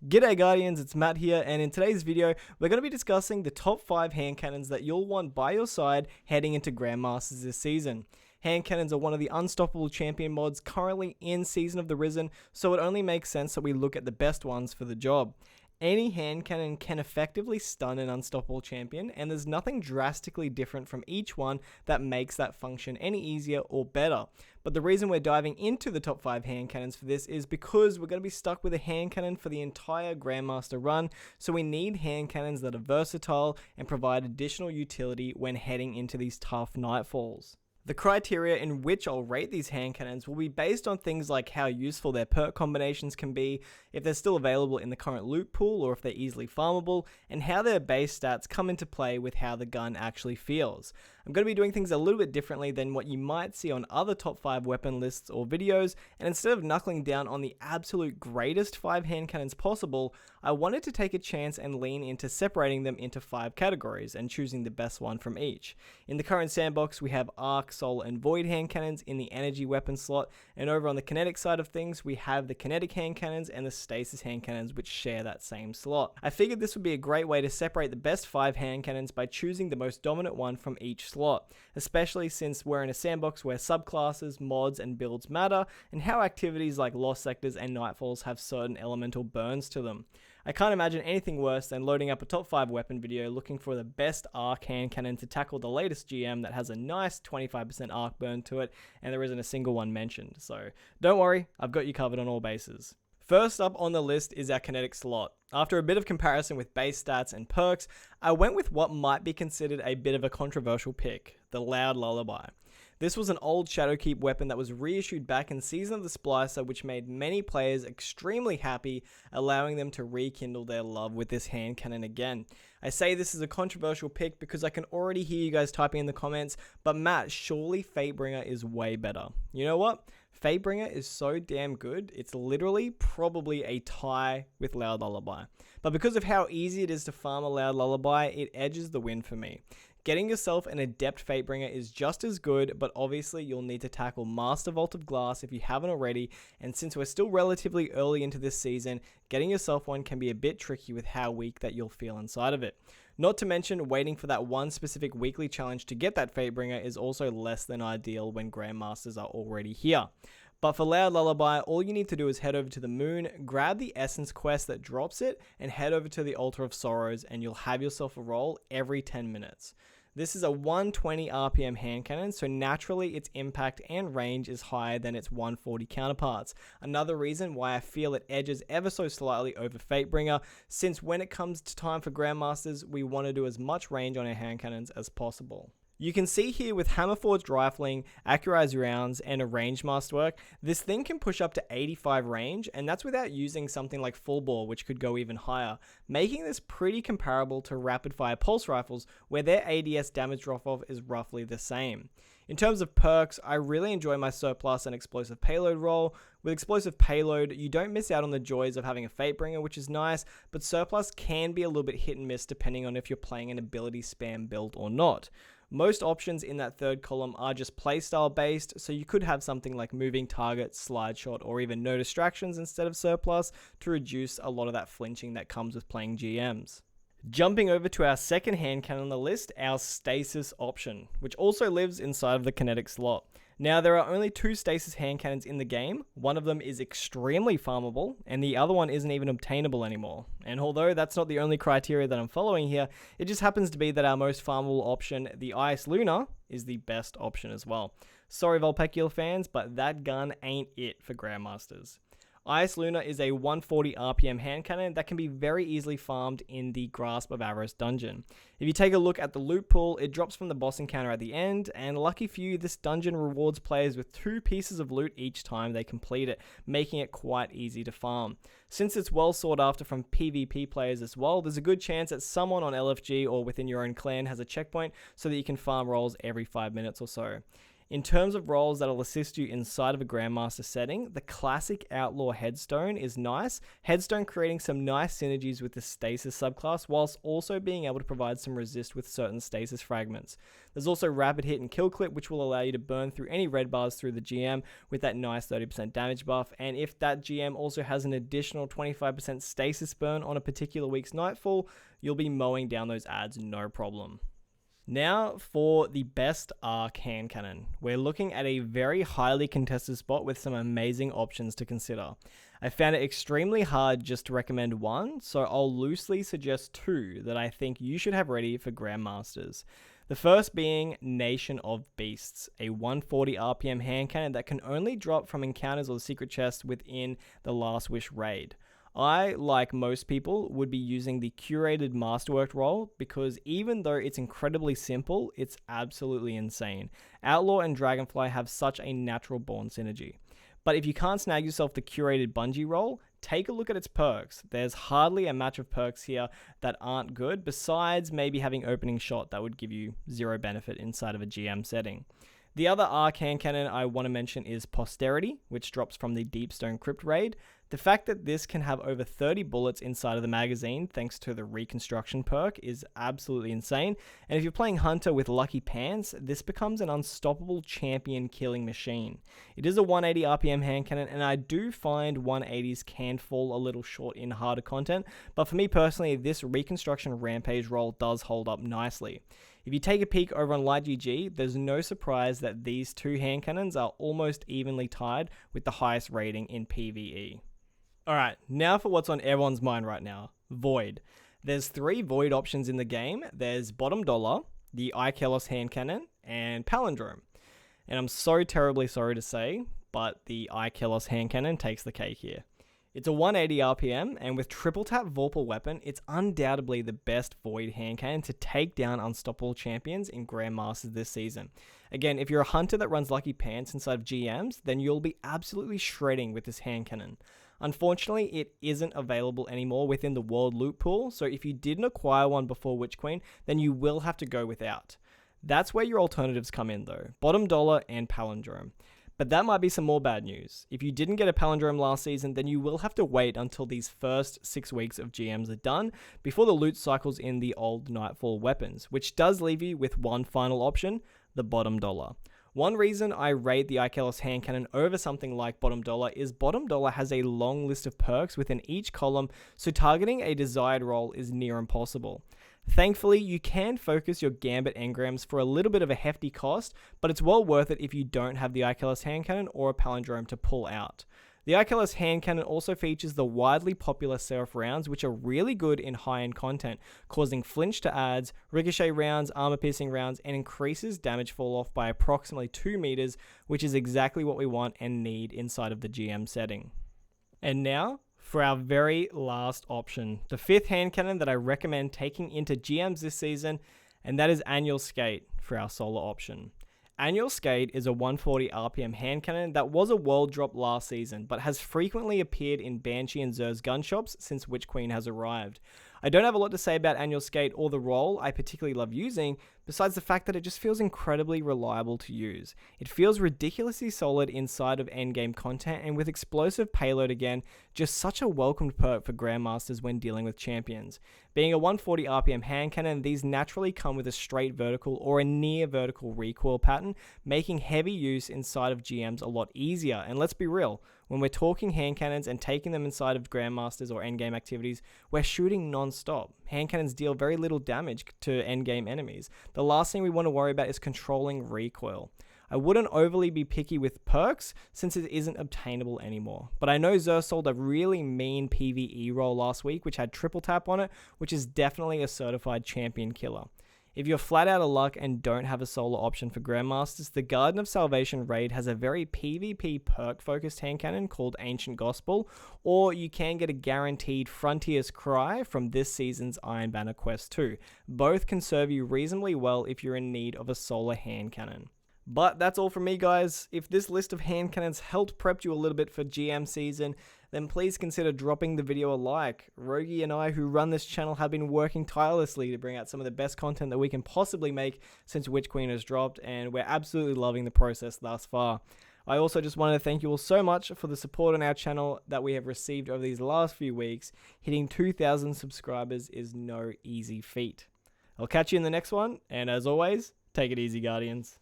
G'day Guardians, it's Matt here, and in today's video, we're going to be discussing the top 5 hand cannons that you'll want by your side heading into Grandmasters this season. Hand cannons are one of the unstoppable champion mods currently in Season of the Risen, so it only makes sense that we look at the best ones for the job. Any hand cannon can effectively stun an unstoppable champion, and there's nothing drastically different from each one that makes that function any easier or better. But the reason we're diving into the top 5 hand cannons for this is because we're going to be stuck with a hand cannon for the entire Grandmaster run, so we need hand cannons that are versatile and provide additional utility when heading into these tough nightfalls. The criteria in which I'll rate these hand cannons will be based on things like how useful their perk combinations can be, if they're still available in the current loot pool or if they're easily farmable, and how their base stats come into play with how the gun actually feels. I'm going to be doing things a little bit differently than what you might see on other top 5 weapon lists or videos, and instead of knuckling down on the absolute greatest 5 hand cannons possible, I wanted to take a chance and lean into separating them into 5 categories and choosing the best one from each. In the current sandbox, we have Arc, Soul, and Void hand cannons in the energy weapon slot, and over on the kinetic side of things, we have the Kinetic hand cannons and the Stasis hand cannons, which share that same slot. I figured this would be a great way to separate the best 5 hand cannons by choosing the most dominant one from each slot, especially since we're in a sandbox where subclasses, mods, and builds matter, and how activities like Lost Sectors and Nightfalls have certain elemental burns to them. I can't imagine anything worse than loading up a top 5 weapon video looking for the best arc hand cannon to tackle the latest GM that has a nice 25% arc burn to it, and there isn't a single one mentioned, so don't worry, I've got you covered on all bases. First up on the list is our Kinetic slot. After a bit of comparison with base stats and perks, I went with what might be considered a bit of a controversial pick, the Loud Lullaby. This was an old Shadowkeep weapon that was reissued back in Season of the Splicer, which made many players extremely happy, allowing them to rekindle their love with this hand cannon again. I say this is a controversial pick because I can already hear you guys typing in the comments, but Matt, surely Fatebringer is way better. You know what? Fatebringer is so damn good, it's literally probably a tie with Loud Lullaby. But because of how easy it is to farm a Loud Lullaby, it edges the win for me. Getting yourself an adept Fatebringer is just as good, but obviously you'll need to tackle Master Vault of Glass if you haven't already, and since we're still relatively early into this season, getting yourself one can be a bit tricky with how weak that you'll feel inside of it. Not to mention, waiting for that one specific weekly challenge to get that Fatebringer is also less than ideal when Grandmasters are already here. But for Loud Lullaby, all you need to do is head over to the moon, grab the essence quest that drops it, and head over to the Altar of Sorrows, and you'll have yourself a roll every 10 minutes. This is a 120 RPM hand cannon, so naturally its impact and range is higher than its 140 counterparts. Another reason why I feel it edges ever so slightly over Fatebringer, since when it comes to time for Grandmasters, we want to do as much range on our hand cannons as possible. You can see here with Hammerforged Rifling, Accurized Rounds, and a Range Masterwork, this thing can push up to 85 range, and that's without using something like Full Bore, which could go even higher, making this pretty comparable to Rapid Fire Pulse Rifles, where their ADS damage drop-off is roughly the same. In terms of perks, I really enjoy my Surplus and Explosive Payload roll. With Explosive Payload, you don't miss out on the joys of having a Fatebringer, which is nice, but Surplus can be a little bit hit and miss depending on if you're playing an ability spam build or not. Most options in that third column are just playstyle based, so you could have something like Moving Target, Slide Shot, or even No Distractions instead of Surplus to reduce a lot of that flinching that comes with playing GMs. Jumping over to our second hand cannon on the list, our Stasis option, which also lives inside of the Kinetic slot. Now, there are only 2 Stasis hand cannons in the game. One of them is extremely farmable, and the other one isn't even obtainable anymore. And although that's not the only criteria that I'm following here, it just happens to be that our most farmable option, the Ice Luna, is the best option as well. Sorry, Vulpecula fans, but that gun ain't it for Grandmasters. Ice Luna is a 140 RPM hand cannon that can be very easily farmed in the Grasp of Avarice dungeon. If you take a look at the loot pool, it drops from the boss encounter at the end, and lucky for you, this dungeon rewards players with 2 pieces of loot each time they complete it, making it quite easy to farm. Since it's well sought after from PvP players as well, there's a good chance that someone on LFG or within your own clan has a checkpoint so that you can farm rolls every 5 minutes or so. In terms of roles that'll assist you inside of a Grandmaster setting, the classic Outlaw Headstone is nice. Headstone creating some nice synergies with the Stasis subclass, whilst also being able to provide some resist with certain Stasis fragments. There's also Rapid Hit and Kill Clip, which will allow you to burn through any red bars through the GM with that nice 30% damage buff, and if that GM also has an additional 25% Stasis burn on a particular week's Nightfall, you'll be mowing down those adds no problem. Now for the best arc hand cannon. We're looking at a very highly contested spot with some amazing options to consider. I found it extremely hard just to recommend one, so I'll loosely suggest two that I think you should have ready for Grandmasters. The first being Nation of Beasts, a 140 RPM hand cannon that can only drop from encounters or the secret chest within the Last Wish raid. I, like most people, would be using the curated masterwork role because even though it's incredibly simple, it's absolutely insane. Outlaw and Dragonfly have such a natural born synergy. But if you can't snag yourself the curated Bungie role, take a look at its perks. There's hardly a match of perks here that aren't good, besides maybe having opening shot that would give you zero benefit inside of a GM setting. The other arc hand cannon I want to mention is Posterity, which drops from the Deepstone Crypt raid. The fact that this can have over 30 bullets inside of the magazine thanks to the Reconstruction perk is absolutely insane, and if you're playing Hunter with Lucky Pants, this becomes an unstoppable champion killing machine. It is a 180 RPM hand cannon, and I do find 180s can fall a little short in harder content, but for me personally, this Reconstruction Rampage role does hold up nicely. If you take a peek over on LightGG, there's no surprise that these two hand cannons are almost evenly tied with the highest rating in PvE. Alright, now for what's on everyone's mind right now, Void. There's 3 Void options in the game. There's Bottom Dollar, the Ikelos hand cannon, and Palindrome. And I'm so terribly sorry to say, but the Ikelos hand cannon takes the cake here. It's a 180 RPM, and with triple tap Vorpal weapon, it's undoubtedly the best Void hand cannon to take down unstoppable champions in Grandmasters this season. Again, if you're a hunter that runs Lucky Pants inside of GMs, then you'll be absolutely shredding with this hand cannon. Unfortunately, it isn't available anymore within the world loot pool, so if you didn't acquire one before Witch Queen, then you will have to go without. That's where your alternatives come in though, Bottom Dollar and Palindrome. But that might be some more bad news. If you didn't get a Palindrome last season, then you will have to wait until these first 6 weeks of GMs are done before the loot cycles in the old Nightfall weapons, which does leave you with one final option, the Bottom Dollar. One reason I rate the Ikelos hand cannon over something like Bottom Dollar is Bottom Dollar has a long list of perks within each column, so targeting a desired role is near impossible. Thankfully, you can focus your Gambit engrams for a little bit of a hefty cost, but it's well worth it if you don't have the Ikelos hand cannon or a Palindrome to pull out. The Ikelos hand cannon also features the widely popular Seraph rounds, which are really good in high-end content, causing flinch to adds, ricochet rounds, armor-piercing rounds, and increases damage fall-off by approximately 2 meters, which is exactly what we want and need inside of the GM setting. And now, for our very last option, the 5th hand cannon that I recommend taking into GMs this season, and that is Annual Skate for our solo option. Annual Skate is a 140 RPM hand cannon that was a world drop last season, but has frequently appeared in Banshee and Zer's gun shops since Witch Queen has arrived. I don't have a lot to say about Annual Skate or the role I particularly love using, besides the fact that it just feels incredibly reliable to use. It feels ridiculously solid inside of endgame content, and with explosive payload again, just such a welcomed perk for Grandmasters when dealing with champions. Being a 140 RPM hand cannon, these naturally come with a straight vertical or a near vertical recoil pattern, making heavy use inside of GMs a lot easier. And let's be real, when we're talking hand cannons and taking them inside of Grandmasters or endgame activities, we're shooting non-stop. Hand cannons deal very little damage to endgame enemies. The last thing we want to worry about is controlling recoil. I wouldn't overly be picky with perks since it isn't obtainable anymore. But I know Zer sold a really mean PvE role last week which had triple tap on it, which is definitely a certified champion killer. If you're flat out of luck and don't have a solo option for Grandmasters, the Garden of Salvation raid has a very PvP perk-focused hand cannon called Ancient Gospel, or you can get a guaranteed Frontier's Cry from this season's Iron Banner Quest 2. Both can serve you reasonably well if you're in need of a solo hand cannon. But that's all from me, guys. If this list of hand cannons helped prep you a little bit for GM season, then please consider dropping the video a like. Roguey and I, who run this channel, have been working tirelessly to bring out some of the best content that we can possibly make since Witch Queen has dropped, and we're absolutely loving the process thus far. I also just wanted to thank you all so much for the support on our channel that we have received over these last few weeks. Hitting 2,000 subscribers is no easy feat. I'll catch you in the next one, and as always, take it easy, Guardians.